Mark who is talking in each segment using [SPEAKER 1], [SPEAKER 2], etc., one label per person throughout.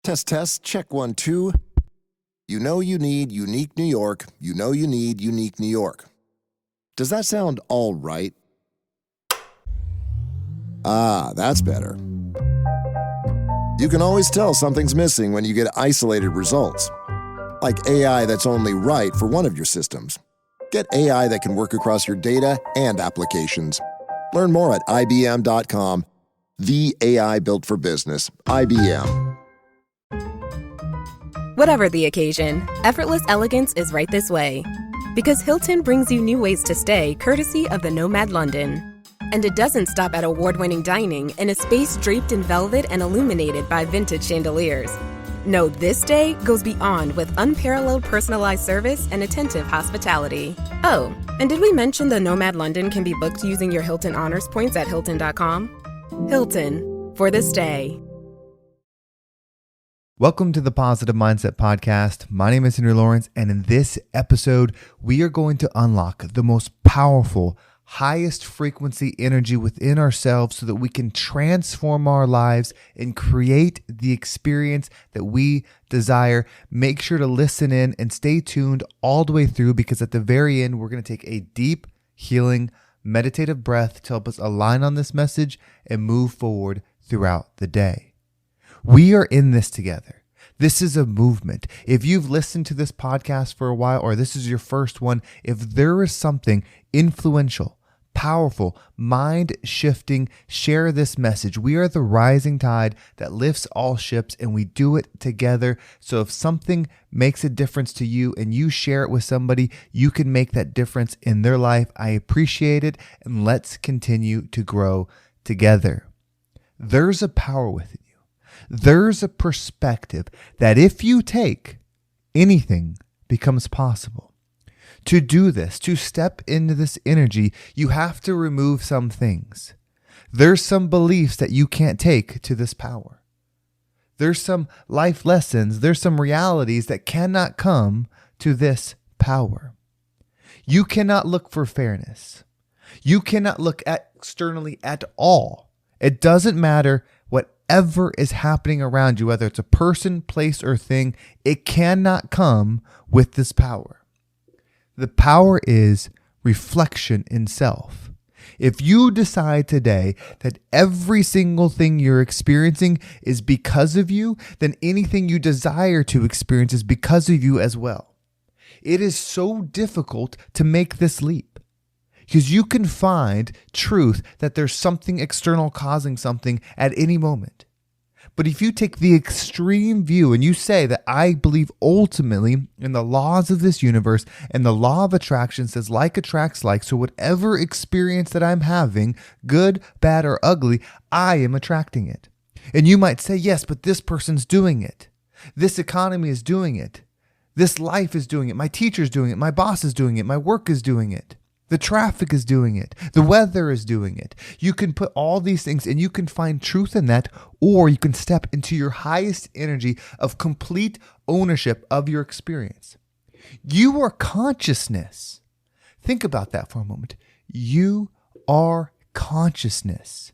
[SPEAKER 1] Test, test, check 1, 2. You know you need unique New York. You know you need unique New York. Does that sound all right? Ah, that's better. You can always tell something's missing when you get isolated results. Like AI that's only right for one of your systems. Get AI that can work across your data and applications. Learn more at IBM.com. The AI built for business. IBM.
[SPEAKER 2] Whatever the occasion, effortless elegance is right this way. Because Hilton brings you new ways to stay courtesy of the Nomad London. And it doesn't stop at award-winning dining in a space draped in velvet and illuminated by vintage chandeliers. No, this day goes beyond with unparalleled personalized service and attentive hospitality. Oh, and did we mention the Nomad London can be booked using your Hilton Honors points at Hilton.com? Hilton, for the stay.
[SPEAKER 3] Welcome to the Positive Mindset Podcast. My name is Henry Lawrence, and in this episode, we are going to unlock the most powerful, highest frequency energy within ourselves so that we can transform our lives and create the experience that we desire. Make sure to listen in and stay tuned all the way through, because at the very end, we're going to take a deep, healing, meditative breath to help us align on this message and move forward throughout the day. We are in this together. This is a movement. If you've listened to this podcast for a while, or this is your first one, if there is something influential, powerful, mind-shifting, share this message. We are the rising tide that lifts all ships, and we do it together. So if something makes a difference to you and you share it with somebody, you can make that difference in their life. I appreciate it, and let's continue to grow together. There's a power within you. There's a perspective that if you take, anything becomes possible. To do this, to step into this energy, you have to remove some things. There's some beliefs that you can't take to this power. There's some life lessons, there's some realities that cannot come to this power. You cannot look for fairness. You cannot look externally at all. It doesn't matter whatever is happening around you, whether it's a person, place, or thing, it cannot come with this power. The power is reflection in self. If you decide today that every single thing you're experiencing is because of you, then anything you desire to experience is because of you as well. It is so difficult to make this leap, because you can find truth that there's something external causing something at any moment. But if you take the extreme view and you say that I believe ultimately in the laws of this universe, and the law of attraction says like attracts like, so whatever experience that I'm having, good, bad, or ugly, I am attracting it. And you might say, yes, but this person's doing it. This economy is doing it. This life is doing it. My teacher's doing it. My boss is doing it. My work is doing it. The traffic is doing it. The weather is doing it. You can put all these things and you can find truth in that, or you can step into your highest energy of complete ownership of your experience. You are consciousness. Think about that for a moment. You are consciousness.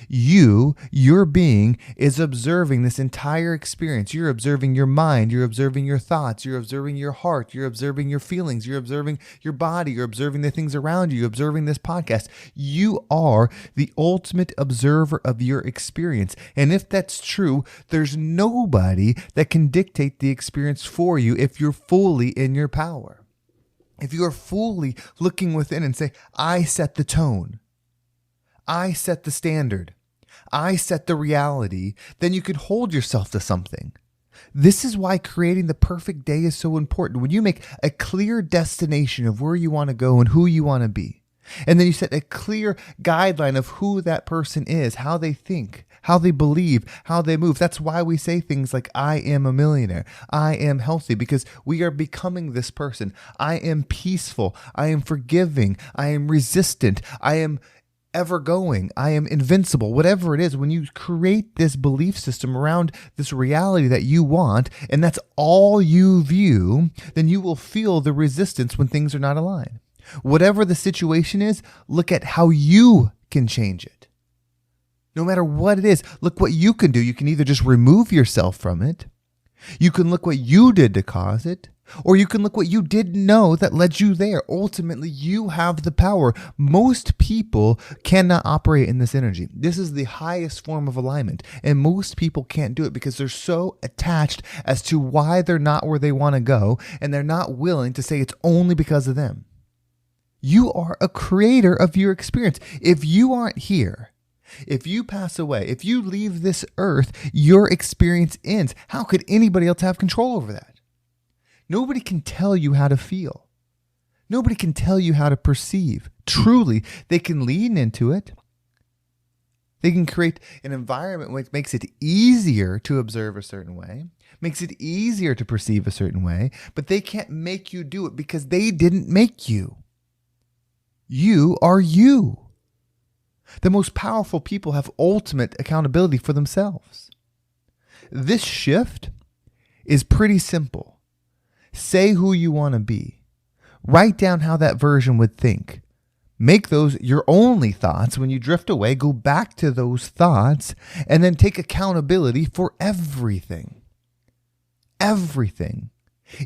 [SPEAKER 3] Your being is observing this entire experience. You're observing your mind. You're observing your thoughts. You're observing your heart. You're observing your feelings. You're observing your body. You're observing the things around you. You're observing this podcast. You are the ultimate observer of your experience. And if that's true, there's nobody that can dictate the experience for you if you're fully in your power. If you are fully looking within and say, I set the tone. I set the standard. I set the reality. Then you can hold yourself to something. This is why creating the perfect day is so important. When you make a clear destination of where you want to go and who you want to be, and then you set a clear guideline of who that person is, how they think, how they believe, how they move. That's why we say things like, I am a millionaire. I am healthy, because we are becoming this person. I am peaceful. I am forgiving. I am resistant. I am ever going. I am invincible. Whatever it is, when you create this belief system around this reality that you want, and that's all you view, then you will feel the resistance when things are not aligned. Whatever the situation is, look at how you can change it. No matter what it is, look what you can do. You can either just remove yourself from it, you can look what you did to cause it, or you can look what you didn't know that led you there. Ultimately, you have the power. Most people cannot operate in this energy. This is the highest form of alignment, and most people can't do it because they're so attached as to why they're not where they want to go, and they're not willing to say it's only because of them. You are a creator of your experience. If you aren't here, if you pass away, if you leave this earth, your experience ends. How could anybody else have control over that? Nobody can tell you how to feel. Nobody can tell you how to perceive. Truly, they can lean into it. They can create an environment which makes it easier to observe a certain way, makes it easier to perceive a certain way, but they can't make you do it because they didn't make you. You are you. The most powerful people have ultimate accountability for themselves. This shift is pretty simple. Say who you want to be. Write down how that version would think. Make those your only thoughts. When you drift away, go back to those thoughts and then take accountability for everything. Everything.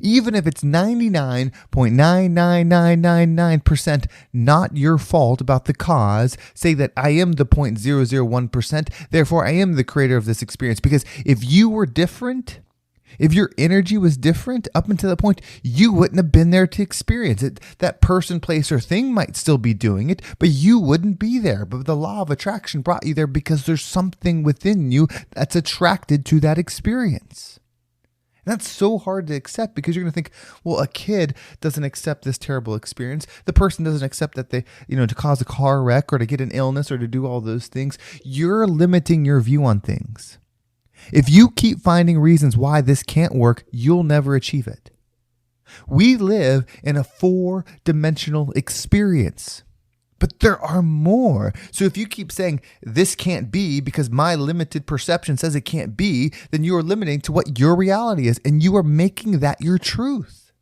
[SPEAKER 3] Even if it's 99.99999% not your fault about the cause, say that I am the 0.001%, therefore I am the creator of this experience. Because if you were different, if your energy was different up until the point, you wouldn't have been there to experience it. That person, place, or thing might still be doing it, but you wouldn't be there. But the law of attraction brought you there because there's something within you that's attracted to that experience. And that's so hard to accept because you're going to think, well, a kid doesn't accept this terrible experience. The person doesn't accept that they, to cause a car wreck or to get an illness or to do all those things. You're limiting your view on things. If you keep finding reasons why this can't work, you'll never achieve it. We live in a 4-dimensional experience. But there are more. So if you keep saying this can't be because my limited perception says it can't be, then you are limiting to what your reality is, and you are making that your truth.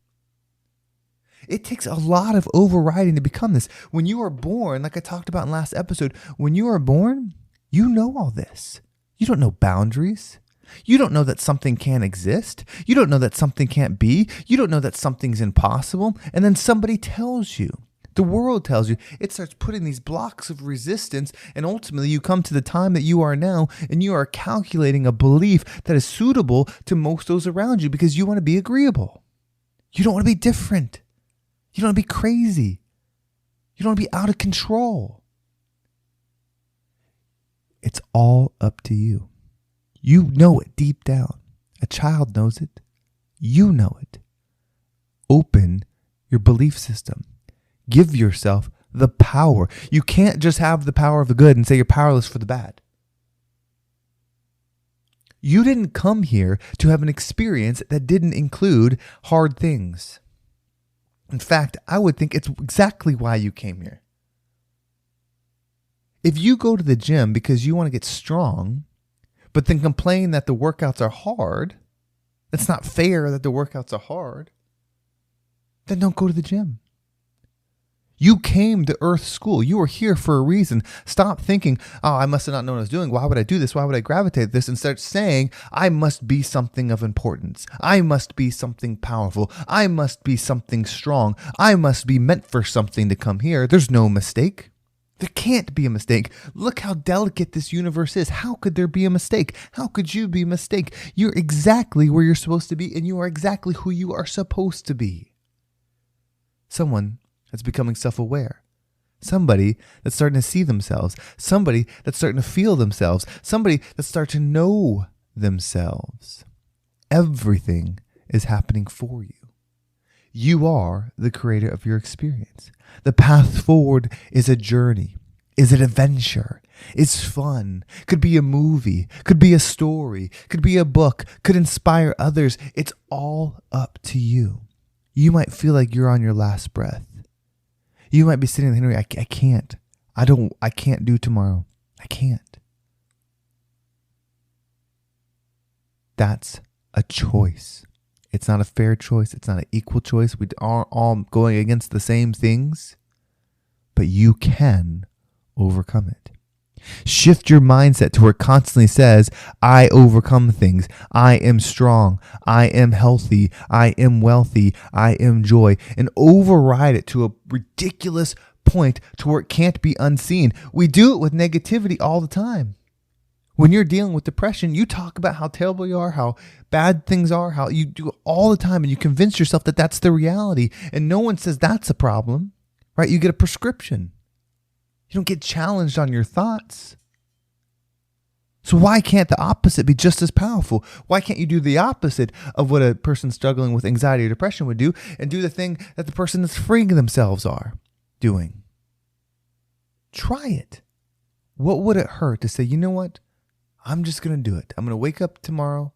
[SPEAKER 3] It takes a lot of overriding to become this. When you are born, like I talked about in last episode, when you are born, you know all this. You don't know boundaries. You don't know that something can't exist. You don't know that something can't be. You don't know that something's impossible. And then somebody tells you. The world tells you, it starts putting these blocks of resistance, and ultimately you come to the time that you are now, and you are calculating a belief that is suitable to most those around you because you want to be agreeable. You don't want to be different. You don't want to be crazy. You don't want to be out of control. It's all up to you. You know it deep down. A child knows it. You know it. Open your belief system. Give yourself the power. You can't just have the power of the good and say you're powerless for the bad. You didn't come here to have an experience that didn't include hard things. In fact, I would think it's exactly why you came here. If you go to the gym because you want to get strong, but then complain that the workouts are hard, it's not fair that the workouts are hard, then don't go to the gym. You came to Earth School. You were here for a reason. Stop thinking, oh, I must have not known what I was doing. Why would I do this? Why would I gravitate this? And start saying, I must be something of importance. I must be something powerful. I must be something strong. I must be meant for something to come here. There's no mistake. There can't be a mistake. Look how delicate this universe is. How could there be a mistake? How could you be a mistake? You're exactly where you're supposed to be, and you are exactly who you are supposed to be. Someone that's becoming self-aware. Somebody that's starting to see themselves. Somebody that's starting to feel themselves. Somebody that's starting to know themselves. Everything is happening for you. You are the creator of your experience. The path forward is a journey, is an adventure, is fun, could be a movie, could be a story, could be a book, could inspire others. It's all up to you. You might feel like you're on your last breath. You might be sitting there, Henry, I can't. I can't do tomorrow. I can't. That's a choice. It's not a fair choice. It's not an equal choice. We are all going against the same things, but you can overcome it. Shift your mindset to where it constantly says, I overcome things. I am strong. I am healthy. I am wealthy. I am joy. And override it to a ridiculous point to where it can't be unseen. We do it with negativity all the time. When you're dealing with depression, you talk about how terrible you are, how bad things are, how you do it all the time, and you convince yourself that that's the reality. And no one says that's a problem, right? You get a prescription. You don't get challenged on your thoughts. So why can't the opposite be just as powerful? Why can't you do the opposite of what a person struggling with anxiety or depression would do and do the thing that the person that's freeing themselves are doing? Try it. What would it hurt to say, you know what? I'm just going to do it. I'm going to wake up tomorrow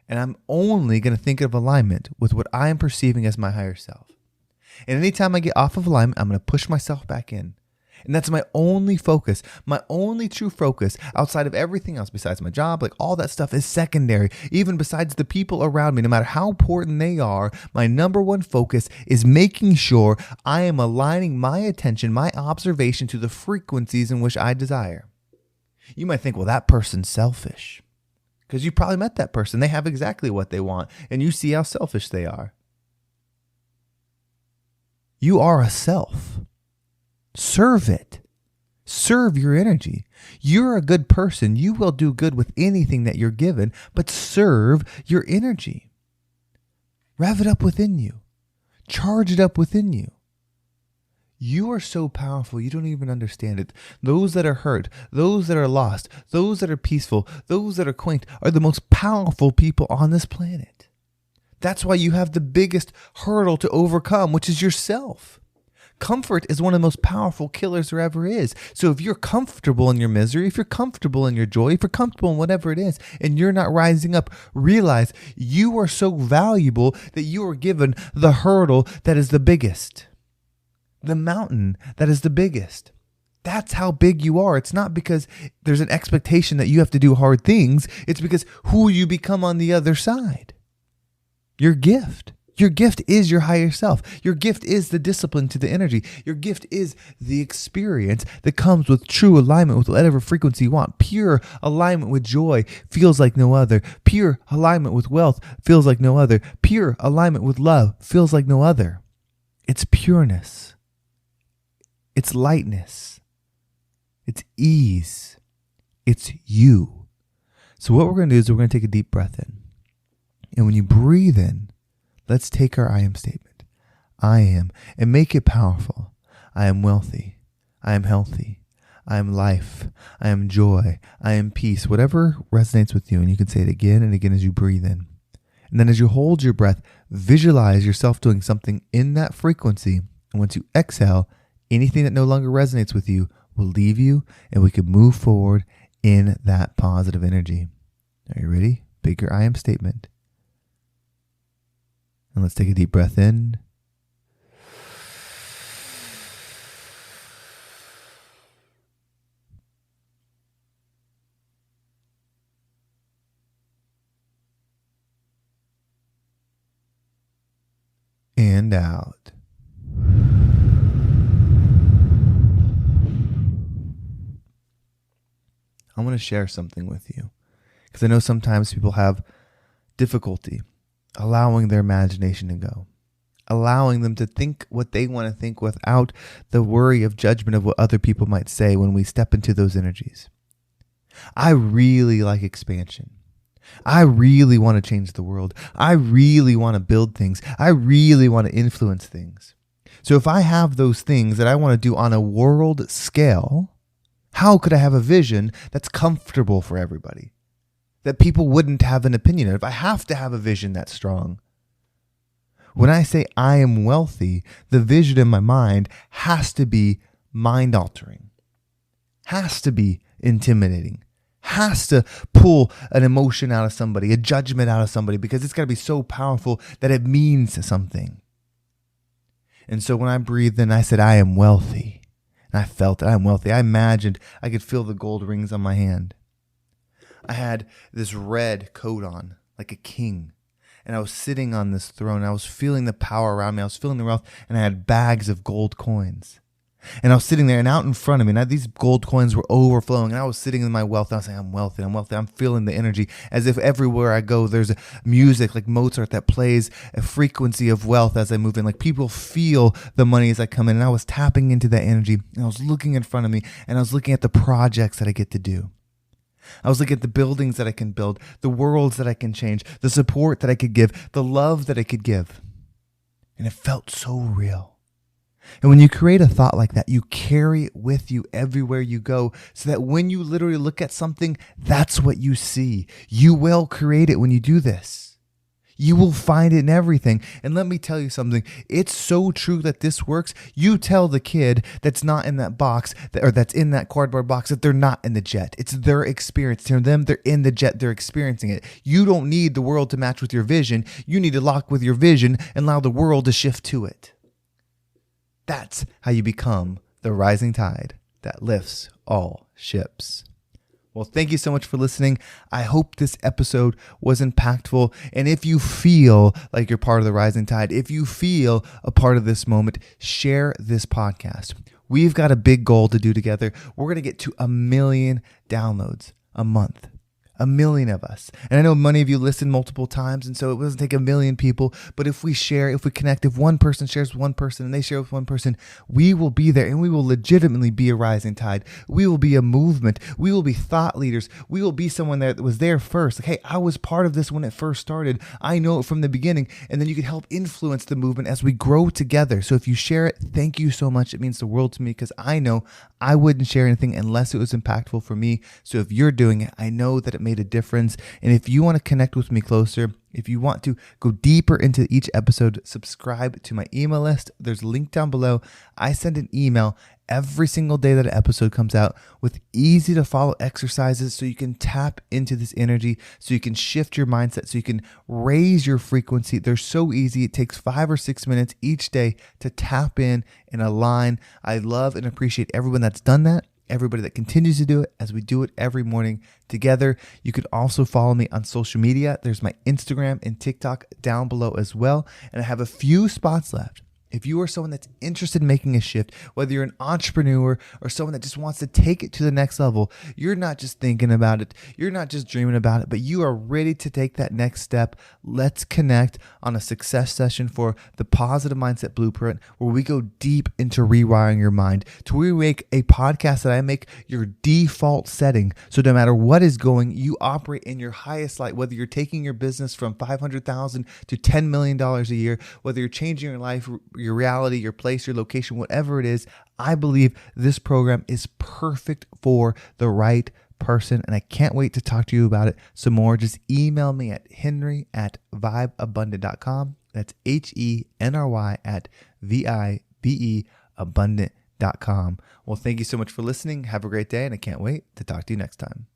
[SPEAKER 3] and I'm only going to think of alignment with what I am perceiving as my higher self. And anytime I get off of alignment, I'm going to push myself back in. And that's my only focus, my only true focus outside of everything else besides my job. Like all that stuff is secondary. Even besides the people around me, no matter how important they are, my number one focus is making sure I am aligning my attention, my observation to the frequencies in which I desire. You might think, well, that person's selfish because you probably met that person. They have exactly what they want and you see how selfish they are. You are a self. Serve it. Serve your energy. You're a good person. You will do good with anything that you're given, but serve your energy. Rev it up within you. Charge it up within you. You are so powerful, you don't even understand it. Those that are hurt, those that are lost, those that are peaceful, those that are quaint are the most powerful people on this planet. That's why you have the biggest hurdle to overcome, which is yourself. Comfort is one of the most powerful killers there ever is. So if you're comfortable in your misery, if you're comfortable in your joy, if you're comfortable in whatever it is, and you're not rising up, realize you are so valuable that you are given the hurdle that is the biggest. The mountain that is the biggest. That's how big you are. It's not because there's an expectation that you have to do hard things. It's because who you become on the other side. Your gift. Your gift is your higher self. Your gift is the discipline to the energy. Your gift is the experience that comes with true alignment with whatever frequency you want. Pure alignment with joy feels like no other. Pure alignment with wealth feels like no other. Pure alignment with love feels like no other. It's pureness. It's lightness. It's ease. It's you. So what we're going to do is we're going to take a deep breath in. And when you breathe in, let's take our I am statement. I am, and make it powerful. I am wealthy. I am healthy. I am life. I am joy. I am peace. Whatever resonates with you. And you can say it again and again as you breathe in. And then as you hold your breath, visualize yourself doing something in that frequency. And once you exhale, anything that no longer resonates with you will leave you, and we can move forward in that positive energy. Are you ready? Make your I am statement. And let's take a deep breath in. And out. I want to share something with you because I know sometimes people have difficulty allowing their imagination to go, allowing them to think what they want to think without the worry of judgment of what other people might say when we step into those energies. I really like expansion. I really want to change the world. I really want to build things. I really want to influence things. So if I have those things that I want to do on a world scale, how could I have a vision that's comfortable for everybody, that people wouldn't have an opinion of? I have to have a vision that's strong. When I say I am wealthy, the vision in my mind has to be mind-altering, has to be intimidating, has to pull an emotion out of somebody, a judgment out of somebody, because it's got to be so powerful that it means something. And so when I breathed in, I said, I am wealthy. And I felt it. I am wealthy. I imagined I could feel the gold rings on my hand. I had this red coat on, like a king. And I was sitting on this throne. I was feeling the power around me. I was feeling the wealth. And I had bags of gold coins. And I was sitting there, and out in front of me, now these gold coins were overflowing, and I was sitting in my wealth. I was saying, I'm wealthy, I'm wealthy. I'm feeling the energy as if everywhere I go, there's a music like Mozart that plays a frequency of wealth as I move in. Like people feel the money as I come in, and I was tapping into that energy, and I was looking in front of me, and I was looking at the projects that I get to do. I was looking at the buildings that I can build, the worlds that I can change, the support that I could give, the love that I could give. And it felt so real. And when you create a thought like that, you carry it with you everywhere you go, so that when you literally look at something, that's what you see. You will create it when you do this. You will find it in everything. And let me tell you something. It's so true that this works. You tell the kid that's not in that box, or that's in that cardboard box, that they're not in the jet. It's their experience. To them, they're in the jet. They're experiencing it. You don't need the world to match with your vision. You need to lock with your vision and allow the world to shift to it. That's how you become the rising tide that lifts all ships. Well, thank you so much for listening. I hope this episode was impactful. And if you feel like you're part of the rising tide, if you feel a part of this moment, share this podcast. We've got a big goal to do together. We're going to get to 1 million downloads a month. 1 million of us. And I know many of you listen multiple times, and so it doesn't take 1 million people, but if we share, if we connect, if one person shares with one person and they share with one person, we will be there, and we will legitimately be a rising tide. We will be a movement. We will be thought leaders. We will be someone that was there first. Like, hey, I was part of this when it first started. I know it from the beginning. And then you can help influence the movement as we grow together. So if you share it, thank you so much. It means the world to me, because I know I wouldn't share anything unless it was impactful for me. So if you're doing it, I know that it made a difference. And if you want to connect with me closer, if you want to go deeper into each episode, subscribe to my email list. There's a link down below. I send an email every single day that an episode comes out with easy to follow exercises, so you can tap into this energy, so you can shift your mindset, so you can raise your frequency. They're so easy. It takes 5 or 6 minutes each day to tap in and align. I love and appreciate everyone that's done that, everybody that continues to do it, as we do it every morning together. You could also follow me on social media. There's my Instagram and TikTok down below as well. And I have a few spots left. If you are someone that's interested in making a shift, whether you're an entrepreneur or someone that just wants to take it to the next level, you're not just thinking about it, you're not just dreaming about it, but you are ready to take that next step, let's connect on a success session for the Positive Mindset Blueprint, where we go deep into rewiring your mind, to where we make a podcast that I make your default setting. So no matter what is going, you operate in your highest light, whether you're taking your business from $500,000 to $10 million a year, whether you're changing your life, your reality, your place, your location, whatever it is. I believe this program is perfect for the right person, and I can't wait to talk to you about it some more. Just email me at henry@vibeabundant.com. That's HENRY@VIBEabundant.com. Well, thank you so much for listening. Have a great day, and I can't wait to talk to you next time.